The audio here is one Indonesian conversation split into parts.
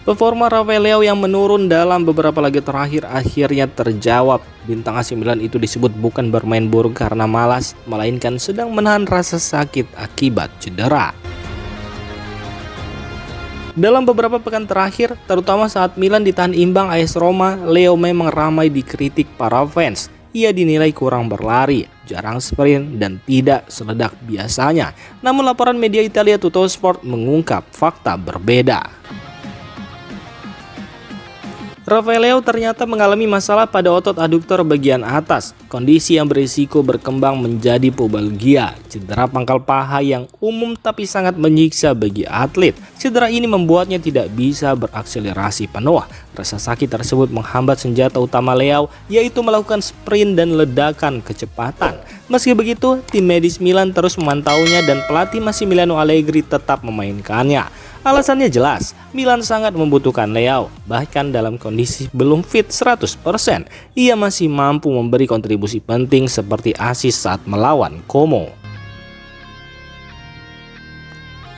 Performa Rafael Leao yang menurun dalam beberapa laga terakhir akhirnya terjawab. Bintang AC Milan itu disebut bukan bermain buruk karena malas, melainkan sedang menahan rasa sakit akibat cedera. Dalam beberapa pekan terakhir, terutama saat Milan ditahan imbang AS Roma, Leo memang ramai dikritik para fans. Ia dinilai kurang berlari, jarang sprint, dan tidak seledak biasanya. Namun laporan media Italia Tuttosport mengungkap fakta berbeda. Rafael Leao ternyata mengalami masalah pada otot aduktor bagian atas, kondisi yang berisiko berkembang menjadi pubalgia, cedera pangkal paha yang umum tapi sangat menyiksa bagi atlet. Cedera ini membuatnya tidak bisa berakselerasi penuh. Rasa sakit tersebut menghambat senjata utama Leao, yaitu melakukan sprint dan ledakan kecepatan. Meski begitu, tim medis Milan terus memantaunya dan pelatih Massimiliano Allegri tetap memainkannya. Alasannya jelas, Milan sangat membutuhkan Leao. Bahkan dalam kondisi belum fit 100%, ia masih mampu memberi kontribusi penting seperti assist saat melawan Como.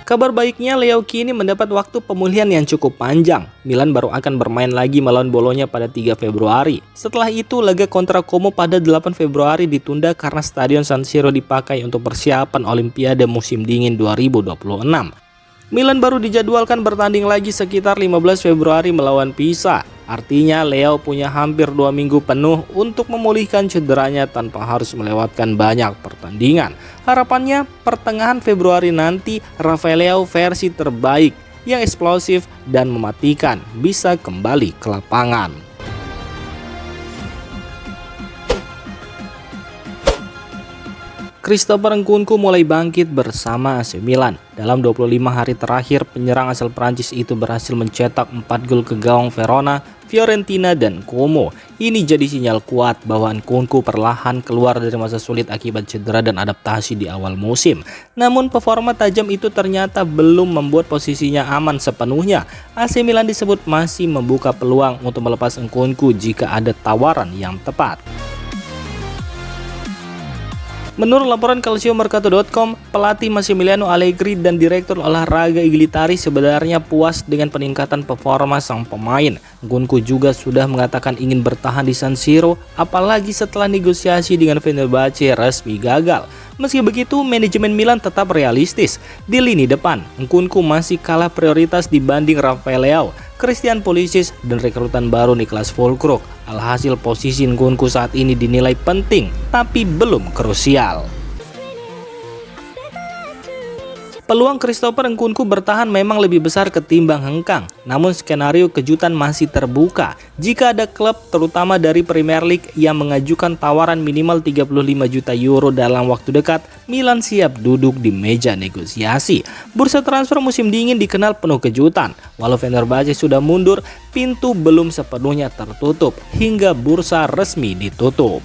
Kabar baiknya, Leao kini mendapat waktu pemulihan yang cukup panjang. Milan baru akan bermain lagi melawan Bologna pada 3 Februari. Setelah itu, laga kontra Como pada 8 Februari ditunda karena Stadion San Siro dipakai untuk persiapan Olimpiade musim dingin 2026. Milan baru dijadwalkan bertanding lagi sekitar 15 Februari melawan Pisa. Artinya Leao punya hampir 2 minggu penuh untuk memulihkan cederanya tanpa harus melewatkan banyak pertandingan. Harapannya pertengahan Februari nanti Rafael Leao versi terbaik yang eksplosif dan mematikan bisa kembali ke lapangan. Christopher Nkunku mulai bangkit bersama AC Milan. Dalam 25 hari terakhir, penyerang asal Prancis itu berhasil mencetak 4 gol ke gawang Verona, Fiorentina, dan Como. Ini jadi sinyal kuat bahwa Nkunku perlahan keluar dari masa sulit akibat cedera dan adaptasi di awal musim. Namun performa tajam itu ternyata belum membuat posisinya aman sepenuhnya. AC Milan disebut masih membuka peluang untuk melepas Nkunku jika ada tawaran yang tepat. Menurut laporan calciomercato.com, pelatih Massimiliano Allegri dan direktur olahraga Iglitari sebenarnya puas dengan peningkatan performa sang pemain. Nkunku juga sudah mengatakan ingin bertahan di San Siro, apalagi setelah negosiasi dengan Fenerbahce resmi gagal. Meski begitu, manajemen Milan tetap realistis. Di lini depan, Nkunku masih kalah prioritas dibanding Rafael Leao, Christian Pulisic, dan rekrutan baru Niklas Füllkrug. Alhasil posisi Nkunku saat ini dinilai penting, tapi belum krusial. Peluang Christopher Nkunku bertahan memang lebih besar ketimbang hengkang, namun skenario kejutan masih terbuka. Jika ada klub, terutama dari Premier League, yang mengajukan tawaran minimal 35 juta euro dalam waktu dekat, Milan siap duduk di meja negosiasi. Bursa transfer musim dingin dikenal penuh kejutan. Walau Fenerbahce sudah mundur, pintu belum sepenuhnya tertutup hingga bursa resmi ditutup.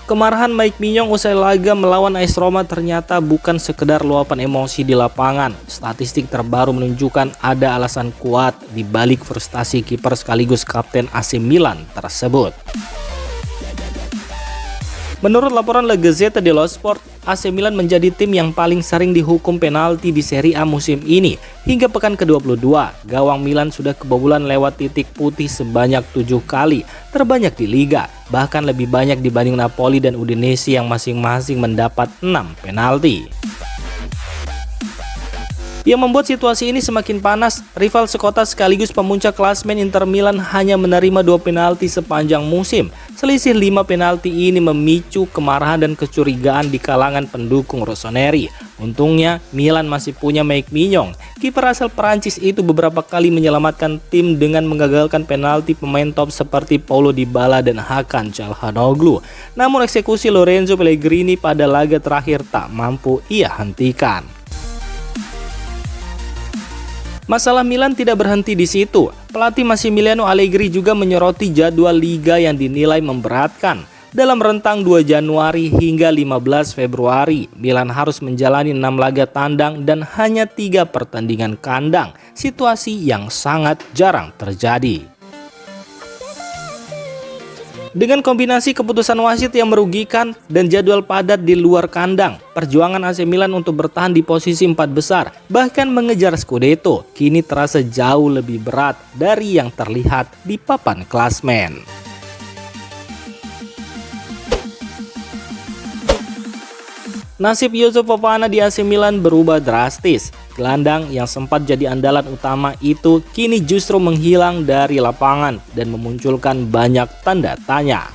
Kemarahan Mike Maignan usai laga melawan AS Roma ternyata bukan sekedar luapan emosi di lapangan. Statistik terbaru menunjukkan ada alasan kuat di balik frustasi kiper sekaligus kapten AC Milan tersebut. Menurut laporan La Gazzetta dello Sport, AC Milan menjadi tim yang paling sering dihukum penalti di Serie A musim ini. Hingga pekan ke-22, gawang Milan sudah kebobolan lewat titik putih sebanyak 7 kali, terbanyak di Liga, bahkan lebih banyak dibanding Napoli dan Udinese yang masing-masing mendapat 6 penalti. Yang membuat situasi ini semakin panas, rival sekota sekaligus pemuncak klasemen Inter Milan hanya menerima 2 penalti sepanjang musim. Selisih 5 penalti ini memicu kemarahan dan kecurigaan di kalangan pendukung rossoneri. Untungnya, Milan masih punya Mike Maignan. Kiper asal Prancis itu beberapa kali menyelamatkan tim dengan menggagalkan penalti pemain top seperti Paulo Dybala dan Hakan Çalhanoğlu. Namun eksekusi Lorenzo Pellegrini pada laga terakhir tak mampu ia hentikan. Masalah Milan tidak berhenti di situ. Pelatih Massimiliano Allegri juga menyoroti jadwal liga yang dinilai memberatkan. Dalam rentang 2 Januari hingga 15 Februari, Milan harus menjalani 6 laga tandang dan hanya 3 pertandingan kandang. Situasi yang sangat jarang terjadi. Dengan kombinasi keputusan wasit yang merugikan dan jadwal padat di luar kandang, perjuangan AC Milan untuk bertahan di posisi 4 besar, bahkan mengejar Scudetto, kini terasa jauh lebih berat dari yang terlihat di papan klasmen. Nasib Youssouf Fofana di AC Milan berubah drastis. Gelandang yang sempat jadi andalan utama itu kini justru menghilang dari lapangan dan memunculkan banyak tanda tanya.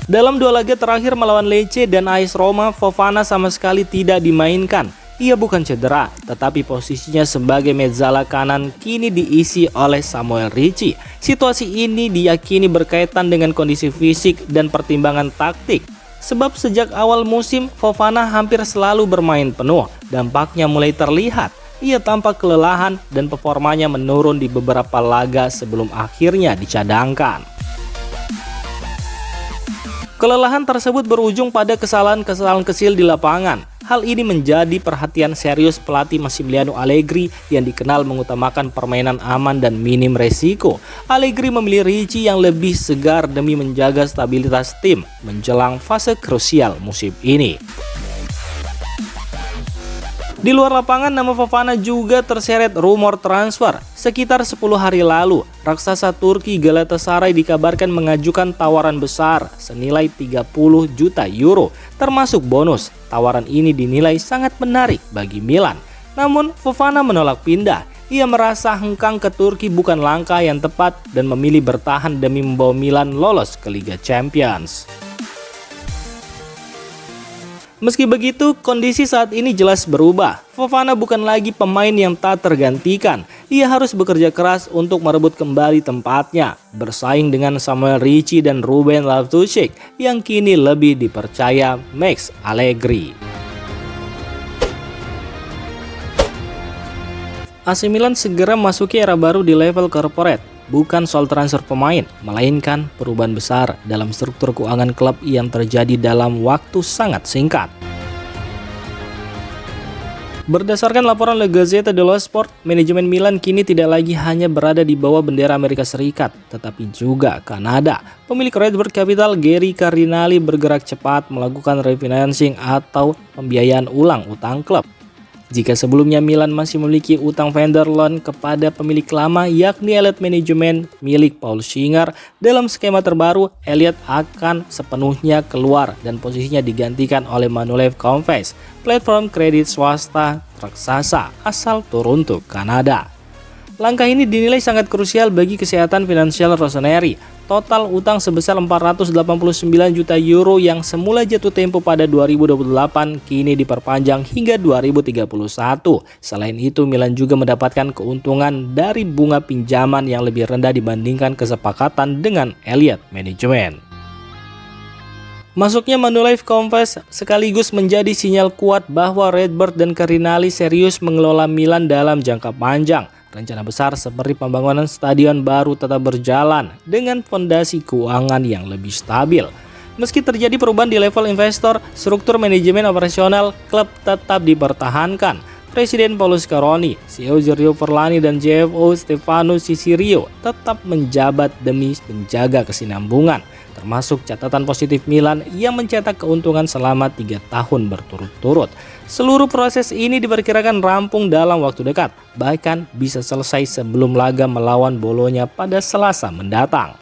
Dalam 2 laga terakhir melawan Lecce dan AS Roma, Fofana sama sekali tidak dimainkan. Ia bukan cedera, tetapi posisinya sebagai mezzala kanan kini diisi oleh Samuel Ricci. Situasi ini diyakini berkaitan dengan kondisi fisik dan pertimbangan taktik. Sebab sejak awal musim, Fofana hampir selalu bermain penuh. Dampaknya mulai terlihat. Ia tampak kelelahan dan performanya menurun di beberapa laga sebelum akhirnya dicadangkan. Kelelahan tersebut berujung pada kesalahan-kesalahan kecil di lapangan. Hal ini menjadi perhatian serius pelatih Massimiliano Allegri yang dikenal mengutamakan permainan aman dan minim resiko. Allegri memilih Ricci yang lebih segar demi menjaga stabilitas tim menjelang fase krusial musim ini. Di luar lapangan, nama Fofana juga terseret rumor transfer. Sekitar 10 hari lalu, raksasa Turki Galatasaray dikabarkan mengajukan tawaran besar senilai 30 juta euro, termasuk bonus. Tawaran ini dinilai sangat menarik bagi Milan. Namun, Fofana menolak pindah. Ia merasa hengkang ke Turki bukan langkah yang tepat dan memilih bertahan demi membawa Milan lolos ke Liga Champions. Meski begitu, kondisi saat ini jelas berubah. Fofana bukan lagi pemain yang tak tergantikan. Ia harus bekerja keras untuk merebut kembali tempatnya, bersaing dengan Samuel Ricci dan Ruben Loftus-Cheek yang kini lebih dipercaya Max Allegri. AC Milan segera memasuki era baru di level corporate. Bukan soal transfer pemain, melainkan perubahan besar dalam struktur keuangan klub yang terjadi dalam waktu sangat singkat. Berdasarkan laporan La Gazzetta dello Sport, manajemen Milan kini tidak lagi hanya berada di bawah bendera Amerika Serikat, tetapi juga Kanada. Pemilik Redbird Capital, Gary Cardinali, bergerak cepat melakukan refinancing atau pembiayaan ulang utang klub. Jika sebelumnya Milan masih memiliki utang vendor loan kepada pemilik lama yakni Elliott Management milik Paul Singer, dalam skema terbaru Elliott akan sepenuhnya keluar dan posisinya digantikan oleh Manulife Convex, platform kredit swasta raksasa asal Toronto, Kanada. Langkah ini dinilai sangat krusial bagi kesehatan finansial Rossoneri. Total utang sebesar 489 juta euro yang semula jatuh tempo pada 2028 kini diperpanjang hingga 2031. Selain itu, Milan juga mendapatkan keuntungan dari bunga pinjaman yang lebih rendah dibandingkan kesepakatan dengan Elliott Management. Masuknya Manulife Convex sekaligus menjadi sinyal kuat bahwa Redbird dan Cardinali serius mengelola Milan dalam jangka panjang. Rencana besar seperti pembangunan stadion baru tetap berjalan dengan fondasi keuangan yang lebih stabil. Meski terjadi perubahan di level investor, struktur manajemen operasional klub tetap dipertahankan. Presiden Paolo Scaroni, CEO Giorgio Forlani, dan CFO Stefano Cicireo tetap menjabat demi menjaga kesinambungan, termasuk catatan positif Milan yang mencetak keuntungan selama 3 tahun berturut-turut. Seluruh proses ini diperkirakan rampung dalam waktu dekat, bahkan bisa selesai sebelum laga melawan Bologna pada Selasa mendatang.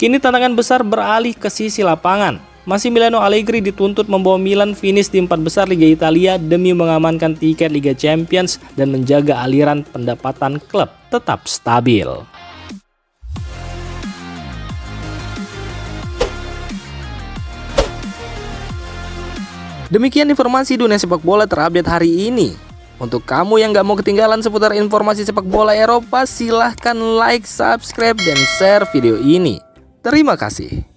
Kini tantangan besar beralih ke sisi lapangan. Massimiliano Allegri dituntut membawa Milan finish di 4 besar Liga Italia demi mengamankan tiket Liga Champions dan menjaga aliran pendapatan klub tetap stabil. Demikian informasi dunia sepak bola terupdate hari ini. Untuk kamu yang gak mau ketinggalan seputar informasi sepak bola Eropa, silahkan like, subscribe, dan share video ini. Terima kasih.